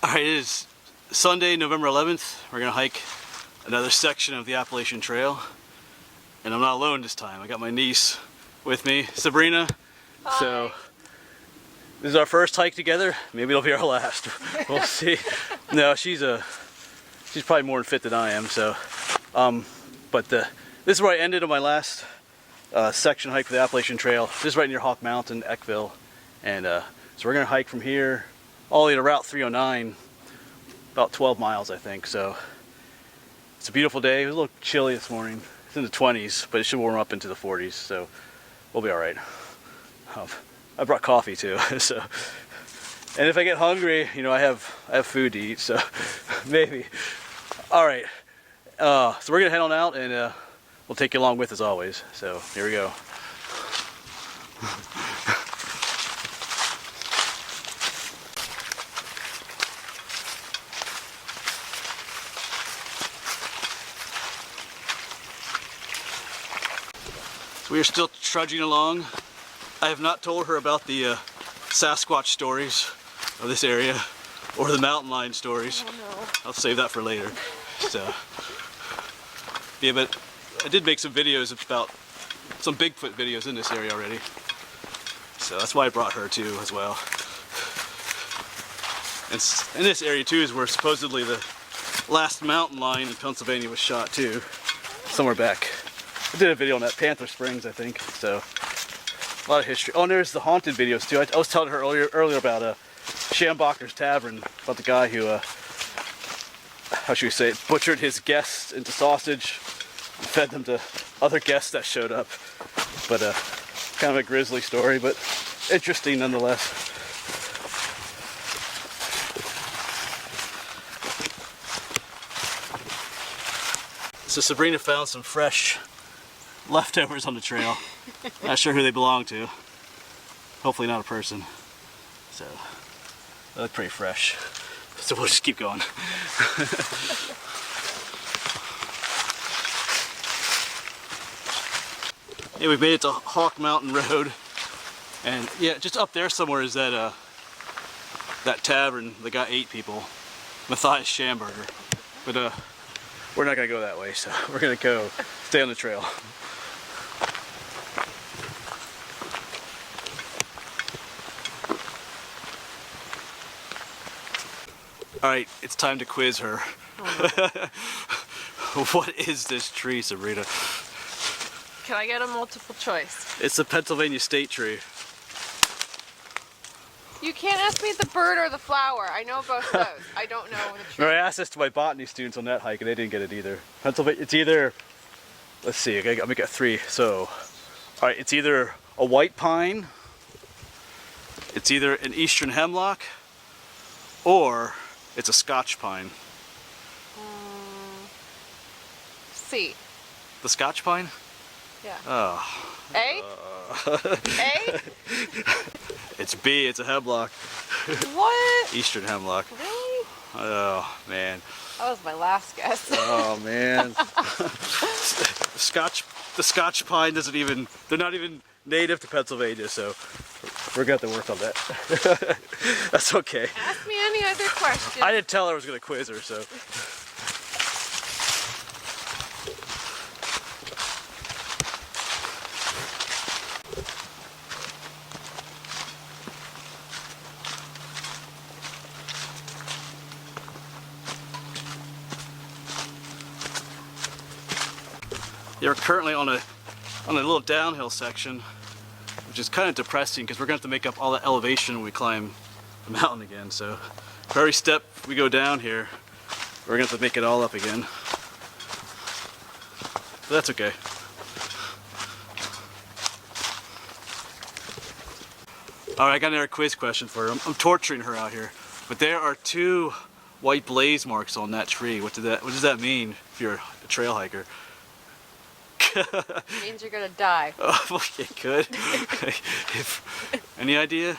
Alright, it is Sunday, November 11th. We're going to hike another section of the Appalachian Trail. And I'm not alone this time. I got my niece with me, Sabrina. Hi. So, this is our first hike together. Maybe it'll be our last. We'll see. No, she's probably more fit than I am. So, this is where I ended on my last section hike for the Appalachian Trail. This is right near Hawk Mountain, Eckville. And so we're going to hike from here all the way to Route 309, about 12 miles I think. So it's a beautiful day. It was a little chilly this morning. It's in the 20s, but it should warm up into the 40s, so we'll be all right. I brought coffee too, so. And if I get hungry, you know, I have food to eat, so maybe. All right, so we're gonna head on out, and we'll take you along with us always. So here we go. So we are still trudging along. I have not told her about the Sasquatch stories of this area, or the mountain lion stories. Oh, no. I'll save that for later. So, yeah, but I did make some videos about some Bigfoot videos in this area already. So that's why I brought her too as well. And in this area too is where supposedly the last mountain lion in Pennsylvania was shot too, somewhere back. I did a video on that, Panther Springs, I think. So a lot of history. Oh, and there's the haunted videos too. I was telling her earlier about Schambachner's Tavern, about the guy who, how should we say it, butchered his guests into sausage and fed them to other guests that showed up. But kind of a grisly story, but interesting nonetheless. So Sabrina found some fresh leftovers on the trail. Not sure who they belong to. Hopefully not a person. So they look pretty fresh. So we'll just keep going. Yeah, we've made it to Hawk Mountain Road, and yeah, just up there somewhere is that that tavern that got 8 people, Matthias Schamberger. But we're not gonna go that way, so we're gonna go stay on the trail. Alright, it's time to quiz her. Oh. What is this tree, Sabrina? Can I get a multiple choice? It's the Pennsylvania state tree. You can't ask me the bird or the flower. I know both of those. I don't know the tree. No, I asked this to my botany students on that hike and they didn't get it either. Pennsylvania, it's either, let's see, I'm gonna get 3. So, alright, it's either a white pine, it's either an eastern hemlock, or it's a Scotch pine. C. The Scotch pine? Yeah. Oh. A? A? It's B, it's a hemlock. What? Eastern hemlock. Really? Oh, man. That was my last guess. Oh, man. The Scotch pine doesn't even, they're not even native to Pennsylvania, so we're going to have to work on that. That's okay. Ask me any other question. I didn't tell her I was going to quiz her, so. You're currently on a little downhill section, which is kind of depressing because we're going to have to make up all that elevation when we climb the mountain again. So for every step we go down here, we're going to have to make it all up again. But that's okay. Alright, I got another quiz question for her. I'm torturing her out here. But there are 2 white blaze marks on that tree. What does that mean if you're a trail hiker? It means you're gonna die. Oh, well, it could. Any idea?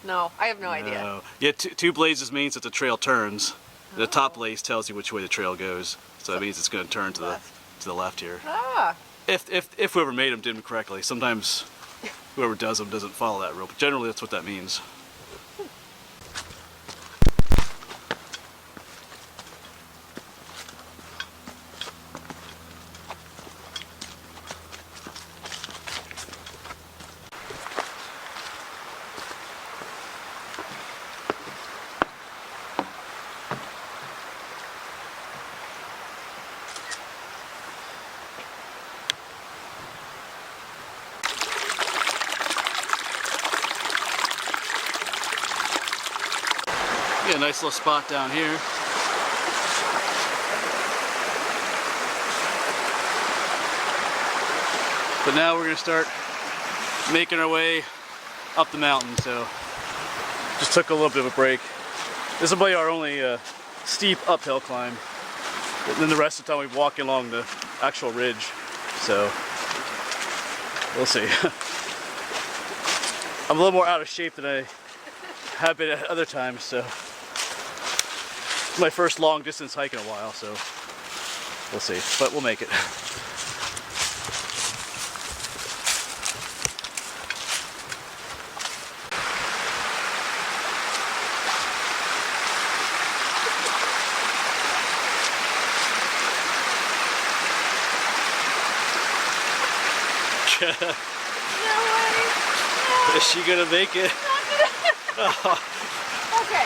No, I have no idea. Yeah, 2 blazes means that the trail turns. The top blaze tells you which way the trail goes, so that means it's going to turn to the left here. Ah. If whoever made them did them correctly. Sometimes whoever does them doesn't follow that rule, but generally that's what that means. Got a nice little spot down here. But now we're gonna start making our way up the mountain, so just took a little bit of a break. This will be our only steep uphill climb. And then the rest of the time we're walking along the actual ridge, so we'll see. I'm a little more out of shape than I have been at other times, so it's my first long distance hike in a while, so we'll see, but we'll make it. No way. No. Is she gonna make it? Oh. Okay.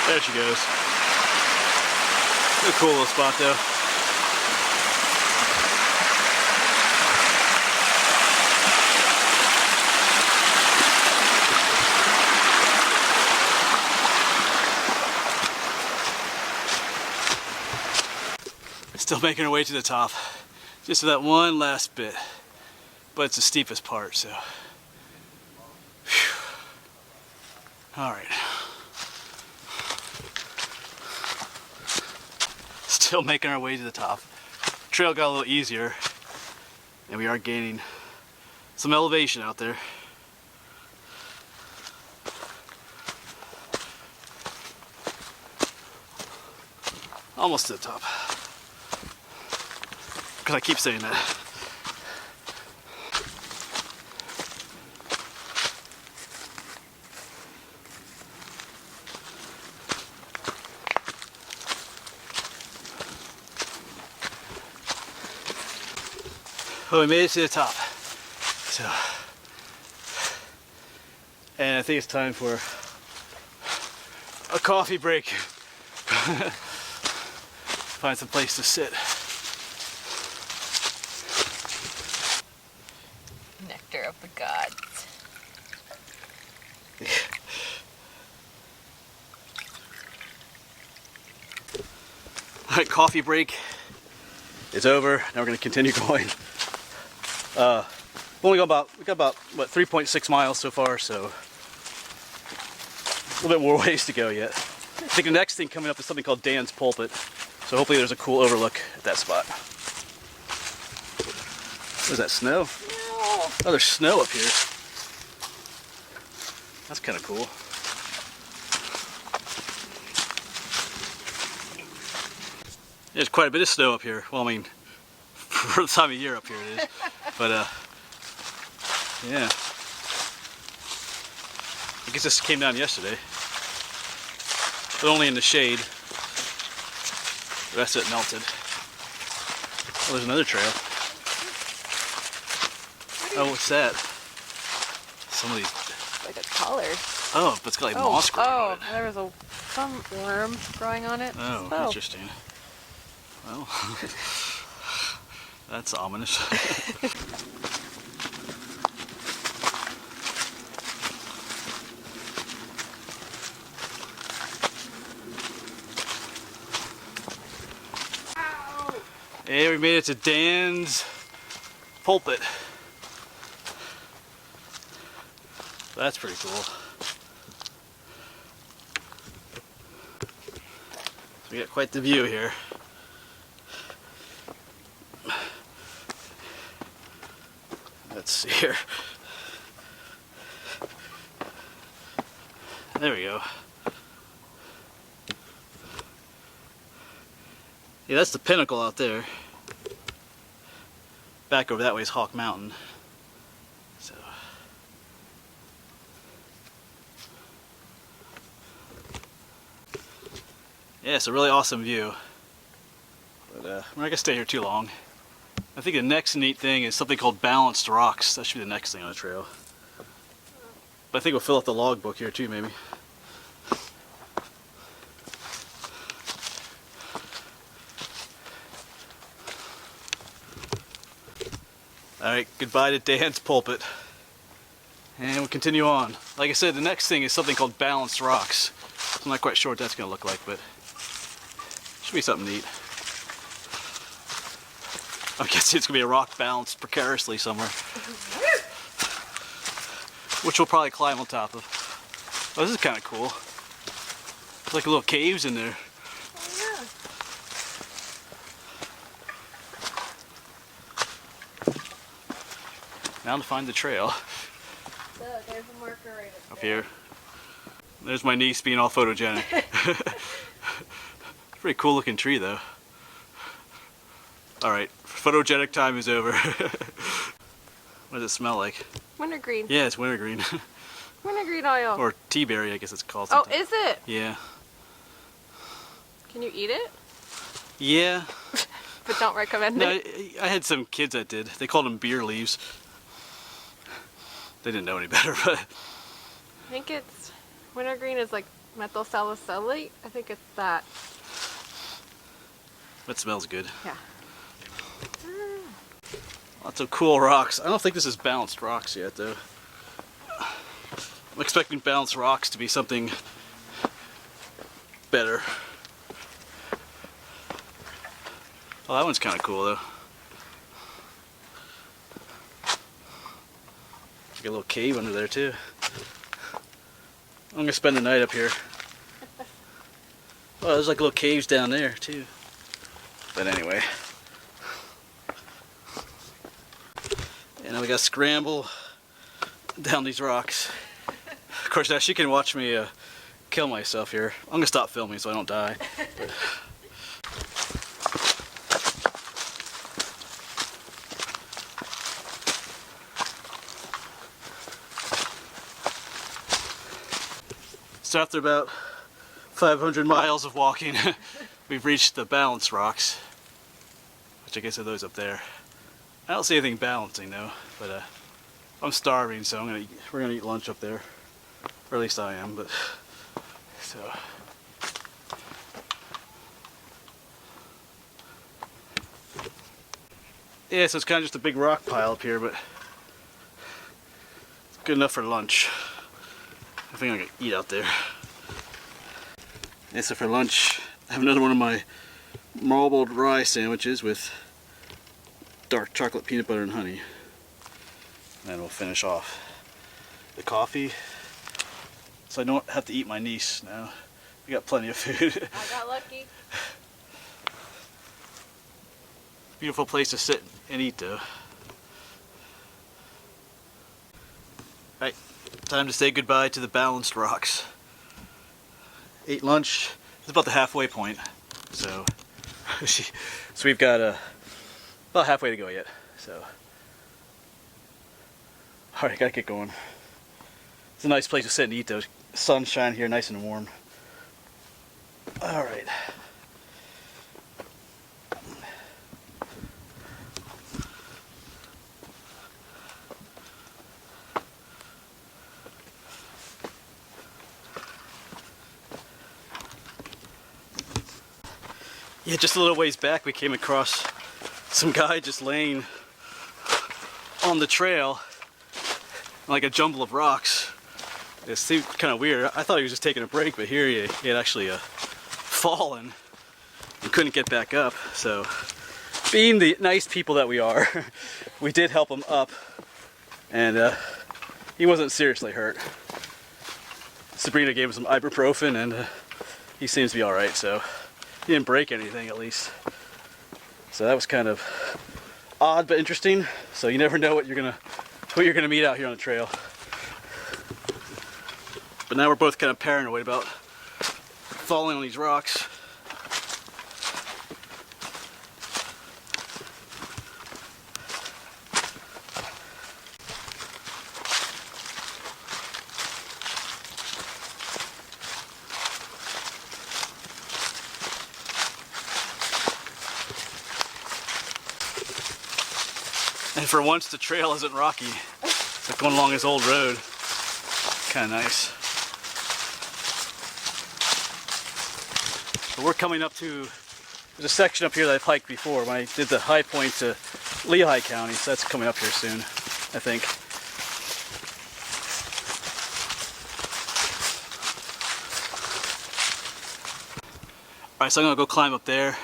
There she goes. A cool little spot though. Still making our way to the top. Just that one last bit. But it's the steepest part, so. Whew. All right. Still making our way to the top. Trail got a little easier, and we are gaining some elevation out there. Almost to the top. Because I keep saying that. Well, we made it to the top. So, and I think it's time for a coffee break. Find some place to sit. Nectar of the gods. All right, coffee break is over. Now we're going to continue going. We got about what 3.6 miles so far, so a little bit more ways to go yet. I think the next thing coming up is something called Dan's Pulpit, so hopefully there's a cool overlook at that spot. What is that, snow? No. Oh, there's snow up here. That's kind of cool. There's quite a bit of snow up here. Well, I mean, for the time of year up here it is. But, yeah. I guess this came down yesterday. But only in the shade. The rest of it melted. Oh, there's another trail. Oh, what's that? Some of these. Like a collar. Oh, but it's got like moss growing on it. There was some worm growing on it. Oh, interesting. Well, that's ominous. Hey, we made it to Dan's Pulpit. That's pretty cool. So we got quite the view here. Let's see here. There we go. Yeah, that's the pinnacle out there. Back over that way is Hawk Mountain. So. Yeah, it's a really awesome view. But we're not gonna stay here too long. I think the next neat thing is something called balanced rocks. That should be the next thing on the trail. But I think we'll fill up the logbook here too, maybe. Alright, goodbye to Dan's Pulpit. And we'll continue on. Like I said, the next thing is something called balanced rocks. I'm not quite sure what that's going to look like, but should be something neat. I'm guessing it's going to be a rock balanced precariously somewhere. Which we'll probably climb on top of. Oh, this is kind of cool. It's like little caves in there. Oh, yeah. Now to find the trail. So there's a marker right Up here. There's my niece being all photogenic. Pretty cool looking tree though. Alright, photogenic time is over. What does it smell like? Wintergreen. Yeah, it's wintergreen. Wintergreen oil. Or tea berry, I guess it's called. Oh, Sometimes. is it? Yeah. Can you eat it? Yeah. But don't recommend No, it. I had some kids that did. They called them beer leaves. They didn't know any better, but I think it's wintergreen is like methyl salicylate. I think it's that. it smells good. Yeah. Lots of cool rocks. I don't think this is balanced rocks yet, though. I'm expecting balanced rocks to be something better. Oh, that one's kind of cool, though. Like a little cave under there, too. I'm going to spend the night up here. Oh, there's like little caves down there, too. But anyway. And now we got to scramble down these rocks. Of course, now she can watch me kill myself here. I'm going to stop filming so I don't die. But so after about 500 miles of walking, we've reached the balanced rocks, which I guess are those up there. I don't see anything balancing though, but I'm starving, so we're gonna eat lunch up there, or at least I am. But so yeah, so it's kind of just a big rock pile up here, but it's good enough for lunch. I think I can eat out there. Yeah, so for lunch, I have another one of my marbled rye sandwiches with dark chocolate peanut butter and honey. And then we'll finish off the coffee. So I don't have to eat my niece now. We got plenty of food. I got lucky. Beautiful place to sit and eat though. Alright, time to say goodbye to the balanced rocks. Ate lunch. It's about the halfway point. So, so we've got about halfway to go yet. So, alright, gotta get going. It's a nice place to sit and eat though. Sunshine here, nice and warm. Alright. Yeah, just a little ways back we came across some guy just laying on the trail, like a jumble of rocks. It seemed kind of weird. I thought he was just taking a break, but here he had actually fallen and couldn't get back up. So, being the nice people that we are, we did help him up, and he wasn't seriously hurt. Sabrina gave him some ibuprofen, and he seems to be all right. So. He didn't break anything, at least. So that was kind of odd but interesting. So you never know what you're gonna meet out here on the trail. But now we're both kind of paranoid about falling on these rocks. And for once, the trail isn't rocky. It's like going along this old road. Kind of nice. But we're coming up to, there's a section up here that I've hiked before when I did the high point to Lehigh County, so that's coming up here soon, I think. Alright, so I'm gonna go climb up there.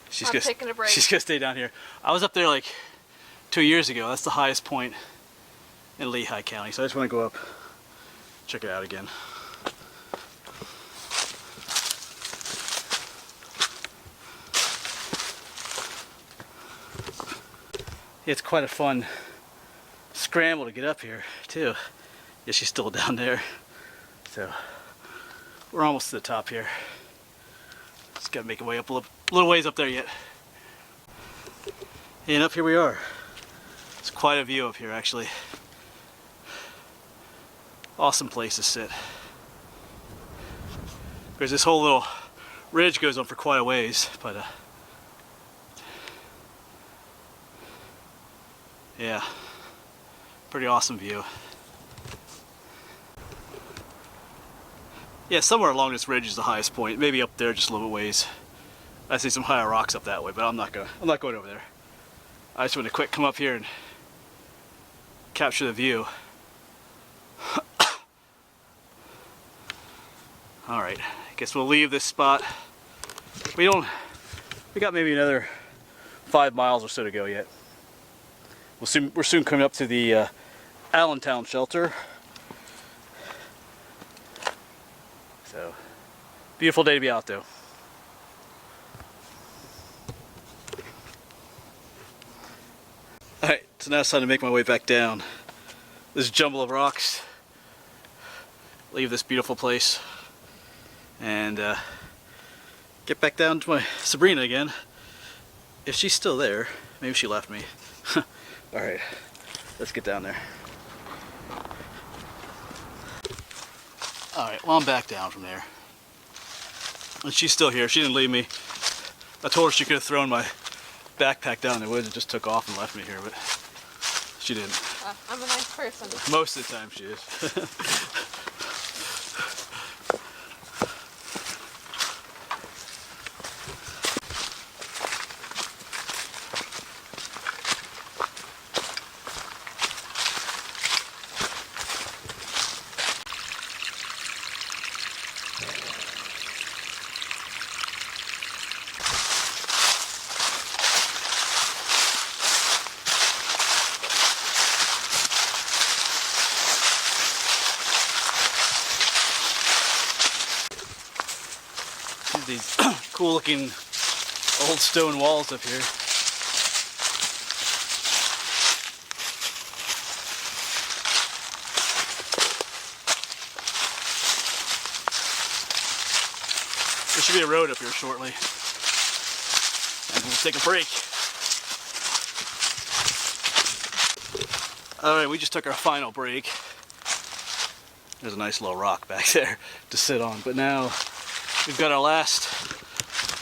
I'm taking a break. She's gonna stay down here. I was up there like 2 years ago. That's the highest point in Lehigh County. So I just want to go up, check it out again. It's quite a fun scramble to get up here too. Yeah, she's still down there. So we're almost to the top here. Just gotta make our way up a little ways up there yet. And up here we are. It's quite a view up here actually. Awesome place to sit. There's this whole little ridge goes on for quite a ways, but yeah, pretty awesome view. Yeah, somewhere along this ridge is the highest point. Maybe up there just a little bit ways. I see some higher rocks up that way, but I'm not going over there. I just want to quick come up here and capture the view. All right, I guess we'll leave this spot. We got maybe another 5 miles or so to go yet. We're soon coming up to the Allentown shelter. So, beautiful day to be out though. Alright, so now it's time to make my way back down this jumble of rocks. Leave this beautiful place. And get back down to my Sabrina again. If she's still there, maybe she left me. Alright, let's get down there. Alright, well I'm back down from there. And she's still here, she didn't leave me. I told her she could have thrown my backpack down in the woods and just took off and left me here, but she didn't. I'm a nice person. Most of the time she is. These cool looking old stone walls up here. There should be a road up here shortly. And we'll take a break. Alright, we just took our final break. There's a nice little rock back there to sit on, but now we've got our last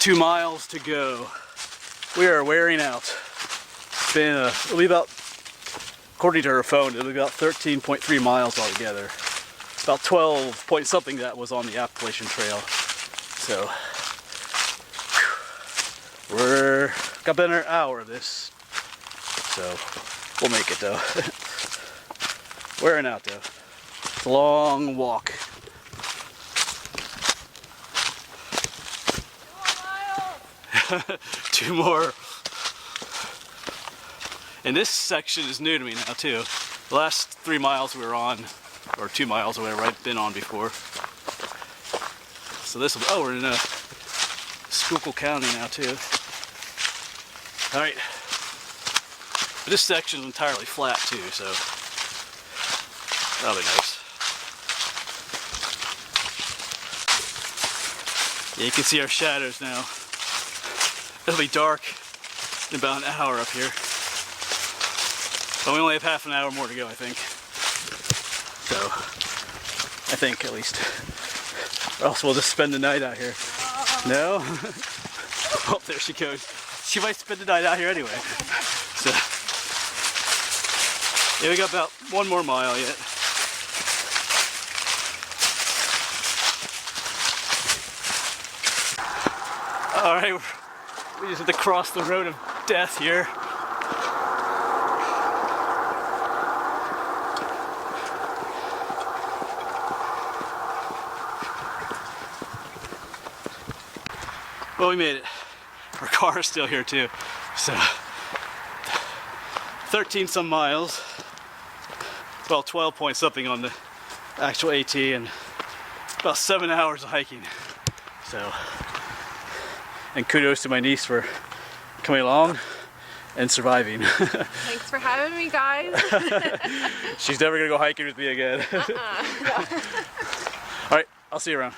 2 miles to go. We are wearing out. It's been, it'll be about, according to her phone, it'll be about 13.3 miles altogether. About 12 point something that was on the Appalachian Trail. So, we're got about an hour of this. So, we'll make it though. Wearing out though. It's a long walk. 2 more. And this section is new to me now too. The last 3 miles we were on, or 2 miles or whatever I've been on before. So this will, oh, we're in Schuylkill County now too. Alright. But this section is entirely flat too, so that'll be nice. Yeah, you can see our shadows now. It'll be dark in about an hour up here. But we only have half an hour more to go, I think. So, I think at least. Or else we'll just spend the night out here. No? Oh, there she goes. She might spend the night out here anyway. So, yeah, we got about 1 more mile yet. Alright, we just have to cross the road of death here. Well, we made it. Our car is still here too. So 13 some miles. Well, 12 point something on the actual AT and about 7 hours of hiking. So, and kudos to my niece for coming along and surviving. Thanks for having me, guys. She's never gonna go hiking with me again. All right, I'll see you around.